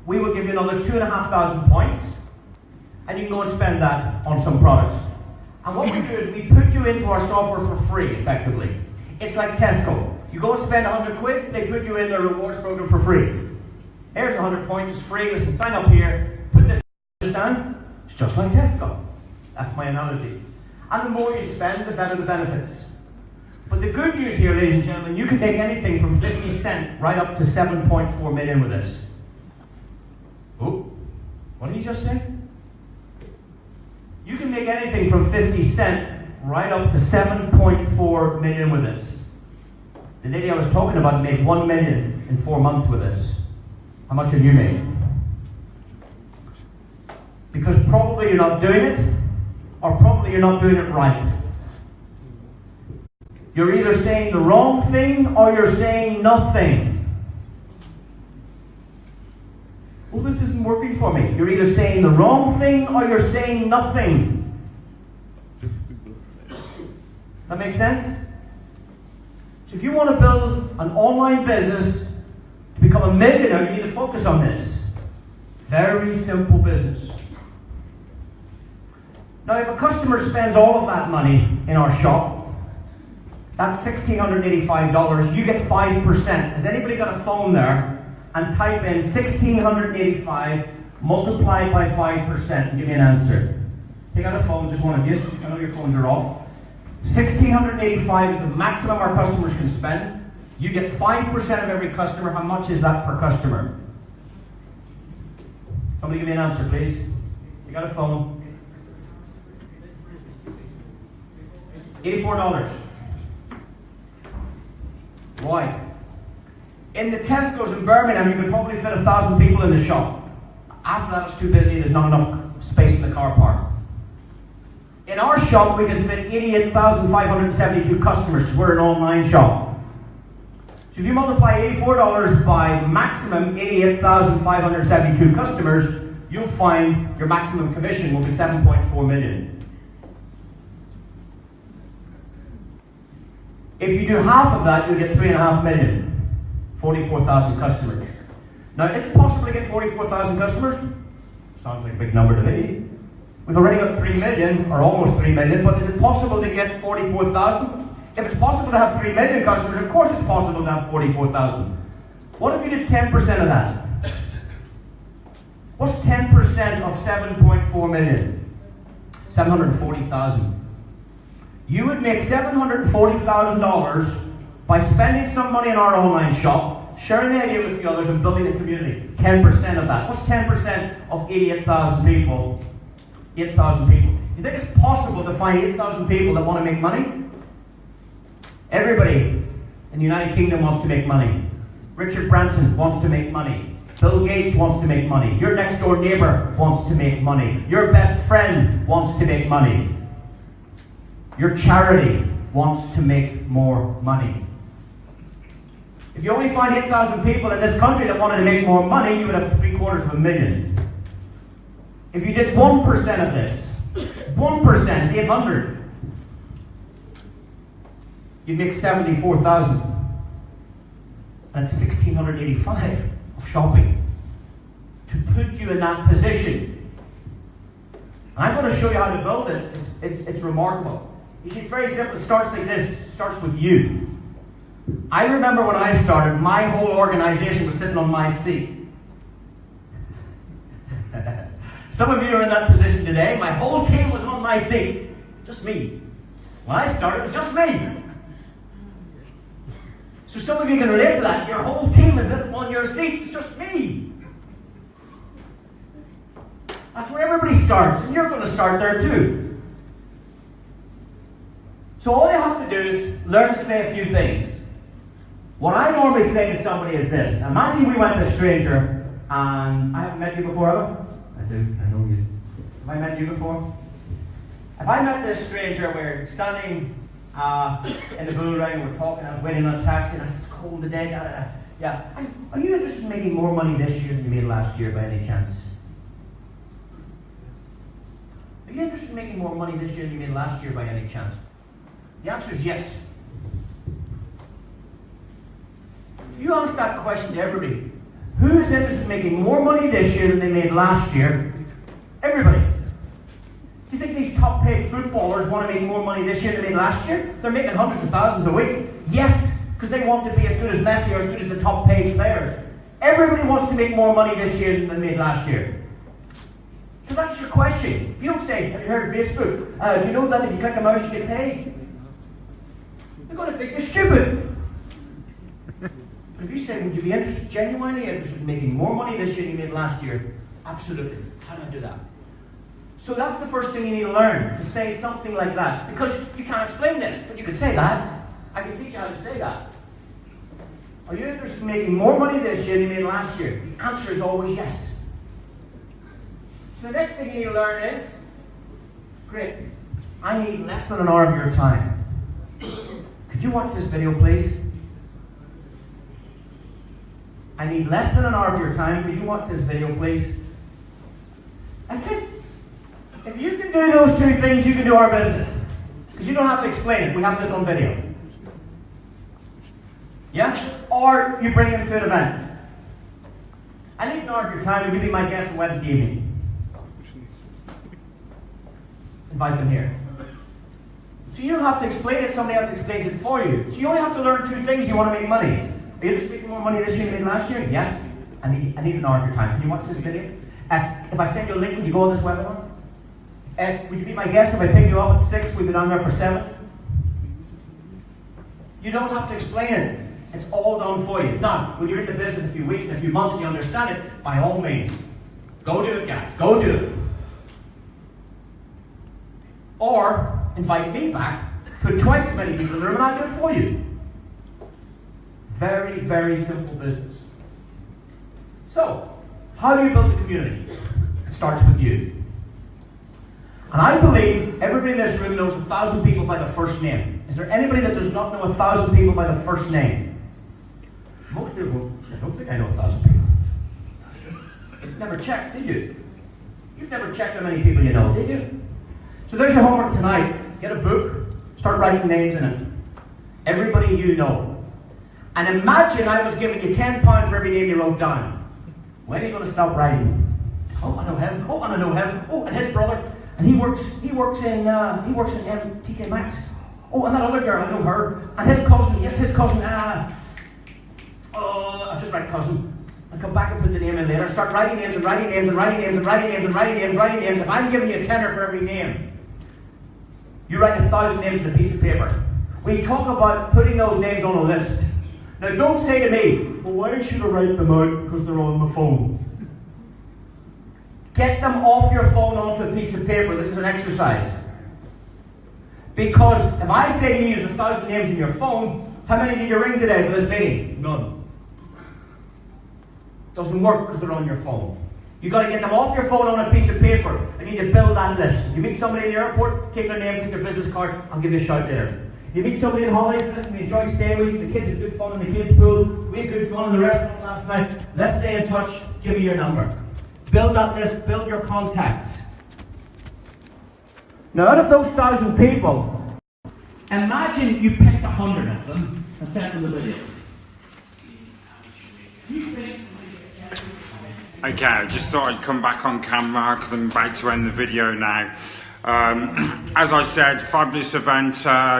we will give you another 2,500 points, and you can go and spend that on some products. And what we do is we put you into our software for free, effectively. It's like Tesco. You go and spend 100 quid, they put you in their rewards program for free. Here's 100 points, it's free, listen, sign up here, put this down, it's just like Tesco. That's my analogy. And the more you spend, the better the benefits. But the good news here, ladies and gentlemen, you can make anything from 50 cents right up to 7.4 million with this. Oh, what did he just say? You can make anything from 50 cents right up to 7.4 million with this. The lady I was talking about made 1 million in 4 months with this. How much have you made? Because probably you're not doing it, or probably you're not doing it right. You're either saying the wrong thing or you're saying nothing. Well, this isn't working for me. You're either saying the wrong thing or you're saying nothing. That makes sense? So if you want to build an online business to become a millionaire, you need to focus on this. Very simple business. Now, if a customer spends all of that money in our shop, that's $1,685. You get 5%. Has anybody got a phone there? And type in 1,685 multiplied by 5% and give me an answer. Take out a phone, just one of you. I know your phones are off. 1,685 is the maximum our customers can spend. You get 5% of every customer. How much is that per customer? Somebody give me an answer, please. You got a phone. $84. Right. In the Tesco's in Birmingham, you could probably fit 1,000 people in the shop. After that, it's too busy. There's not enough space in the car park. In our shop, we can fit 88,572 customers. We're an online shop. So if you multiply $84 by maximum 88,572 customers, you'll find your maximum commission will be 7.4 million. If you do half of that, you'll get 3.5 million. 44,000 customers. Now, is it possible to get 44,000 customers? Sounds like a big number to me. We've already got 3 million, or almost 3 million, but is it possible to get 44,000? If it's possible to have 3 million customers, of course it's possible to have 44,000. What if you did 10% of that? What's 10% of 7.4 million? 740,000. You would make $740,000 by spending some money in our online shop, sharing the idea with the others, and building a community. 10% of that. What's 10% of 88,000 people? 8,000 people. You think it's possible to find 8,000 people that want to make money? Everybody in the United Kingdom wants to make money. Richard Branson wants to make money. Bill Gates wants to make money. Your next door neighbor wants to make money. Your best friend wants to make money. Your charity wants to make more money. If you only find 8,000 people in this country that wanted to make more money, you would have 750,000. If you did 1% of this, 1% is 800. you'd make 74,000. That's 1,685 of shopping. To put you in that position. And I'm going to show you how to build it. It's remarkable. You see, it's very simple. It starts like this. It starts with you. I remember when I started, my whole organization was sitting on my seat. Some of you are in that position today. My whole team was on my seat. Just me. When I started, it was just me. So some of you can relate to that. Your whole team is on your seat. It's just me. That's where everybody starts. And you're going to start there too. So all you have to do is learn to say a few things. What I normally say to somebody is this. Imagine we went to a stranger, and I haven't met you before, have I? I do. I know you. Have I met you before? If I met this stranger, we're standing in the bull ring, we're talking, I was waiting on a taxi, and I said, it's cold today, yeah. Are you interested in making more money this year than you made last year by any chance? Are you interested in making more money this year than you made last year by any chance? The answer is yes. If you ask that question to everybody, who is interested in making more money this year than they made last year? Everybody. Do you think these top paid footballers want to make more money this year than they made last year? They're making hundreds of thousands a week. Yes, because they want to be as good as Messi or as good as the top paid players. Everybody wants to make more money this year than they made last year. So that's your question. You don't say, have you heard of Facebook? Do you know that if you click a mouse you get paid? They're going to think you're stupid. But if you say, would you be interested, genuinely interested in making more money this year than you made last year? Absolutely. How do I do that? So that's the first thing you need to learn, to say something like that. Because you can't explain this, but you can say that. I can teach you how to say that. Are you interested in making more money this year than you made last year? The answer is always yes. So the next thing you need to learn is, great, I need less than an hour of your time. Could you watch this video, please? I need less than an hour of your time. Could you watch this video, please? That's it. If you can do those two things, you can do our business. Because you don't have to explain it. We have this on video. Yeah? Or you bring them to an event. I need an hour of your time. Would you be my guest on Wednesday evening? Invite them here. So you don't have to explain it. Somebody else explains it for you. So you only have to learn two things. You want to make money. Are you interested in making more money this year than last year? Yes. I need an hour of your time. Can you watch this video? If I send you a link, would you go on this webinar? Would you be my guest if I pick you up at 6? We'll be down there for 7. You don't have to explain it. It's all done for you. Now, when you're in the business a few weeks and a few months and you understand it, by all means, go do it, guys. Go do it. Or invite me back, put twice as many people in the room, and I'll do it for you. Very, very simple business. So, how do you build a community? It starts with you. And I believe everybody in this room knows 1,000 people by the first name. Is there anybody that does not know 1,000 people by the first name? Most people, I don't think I know 1,000 people. You've never checked, did you? You've never checked how many people you know, did you? So there's your homework tonight. Get a book, start writing names in it. Everybody you know. And imagine I was giving you £10 for every name you wrote down. When are you going to stop writing? Oh, I know him. Oh, and I know him. Oh, and his brother. And he works in TK Maxx. Oh, and that other girl, I know her. And his cousin, yes, his cousin. I'll just write cousin. And come back and put the name in later. Start writing names and writing names and writing names and writing names and writing names, writing names. If I'm giving you a tenner for every name, you write 1,000 names on a piece of paper. We talk about putting those names on a list. Now, don't say to me, well, why should I write them out? Because they're on the phone. Get them off your phone onto a piece of paper. This is an exercise. Because if I say you use 1,000 names in your phone, how many did you ring today for this meeting? None. Doesn't work because they're on your phone. You've got to get them off your phone on a piece of paper. I need to build that list. You meet somebody in the airport, take their name, take their business card, I'll give you a shout later. You meet somebody in holidays, listen, we enjoyed staying with you, the kids had good fun in the kids' pool, we had good fun in the restaurant last night, let's stay in touch, give me your number. Build that list, build your contacts. Now out of those 1,000 people, Imagine you picked 100 of them and sent them the video. Okay, I just thought I'd come back on camera because I'm about to end the video now. As I said, fabulous event.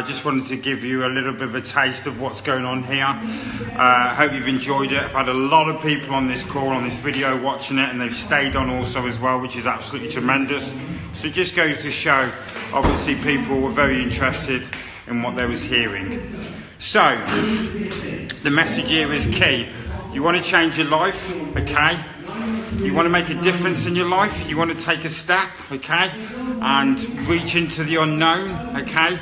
Just wanted to give you a little bit of a taste of what's going on here. Hope you've enjoyed it. I've had a lot of people on this call, on this video, watching it, and they've stayed on also as well, which is absolutely tremendous. So it just goes to show, obviously, people were very interested in what they was hearing. So, the message here is key. You want to change your life, okay? You want to make a difference in your life, you want to take a step, okay, and reach into the unknown, okay?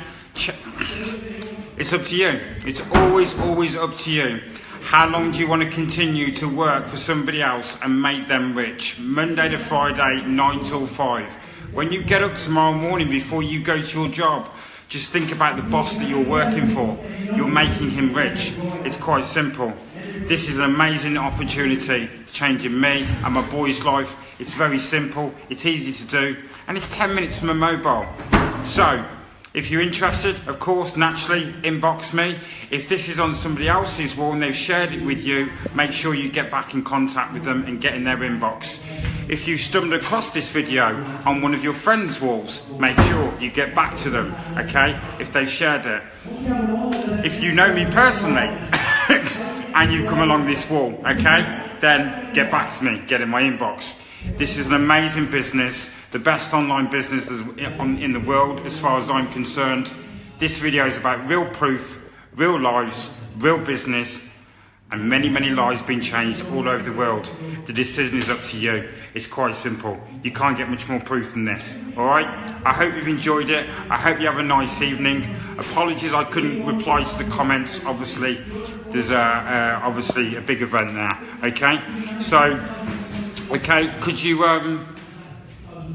It's up to you. It's always up to you. How long do you want to continue to work for somebody else and make them rich? Monday to Friday, 9 till 5. When you get up tomorrow morning before you go to your job, just think about the boss that you're working for. You're making him rich. It's quite simple. This is an amazing opportunity. It's changing me and my boy's life. It's very simple, it's easy to do, and it's 10 minutes from a mobile. So, if you're interested, of course, naturally, inbox me. If this is on somebody else's wall and they've shared it with you, make sure you get back in contact with them and get in their inbox. If you stumbled across this video on one of your friends' walls, make sure you get back to them, okay, if they've shared it. If you know me personally, and you've come along this wall, okay, then get back to me, get in my inbox. This is an amazing business, the best online business in the world as far as I'm concerned. This video is about real proof, real lives, real business, and many lives being changed all over the world. The decision is up to you. It's quite simple. You can't get much more proof than this, all right? I hope you've enjoyed it. I hope you have a nice evening. Apologies I couldn't reply to the comments. Obviously, there's obviously a big event there, okay? So, okay, could you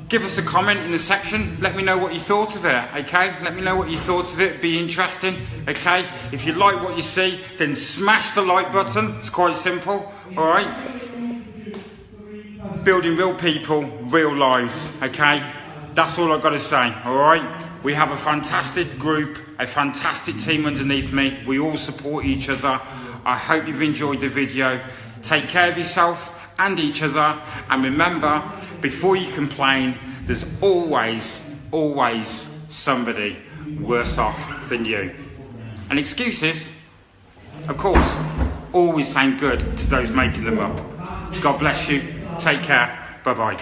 give us a comment in the section? Let me know what you thought of it, okay? Let me know what you thought of it. It'd be interesting, okay? If you like what you see, then smash the like button. It's quite simple, all right? Building real people, real lives, okay? That's all I've got to say, all right? We have a fantastic group, a fantastic team underneath me. We all support each other. I hope you've enjoyed the video. Take care of yourself and each other, and remember, before you complain, there's always somebody worse off than you. And excuses, of course, always sound good to those making them up. God bless you. Take care. Bye-bye.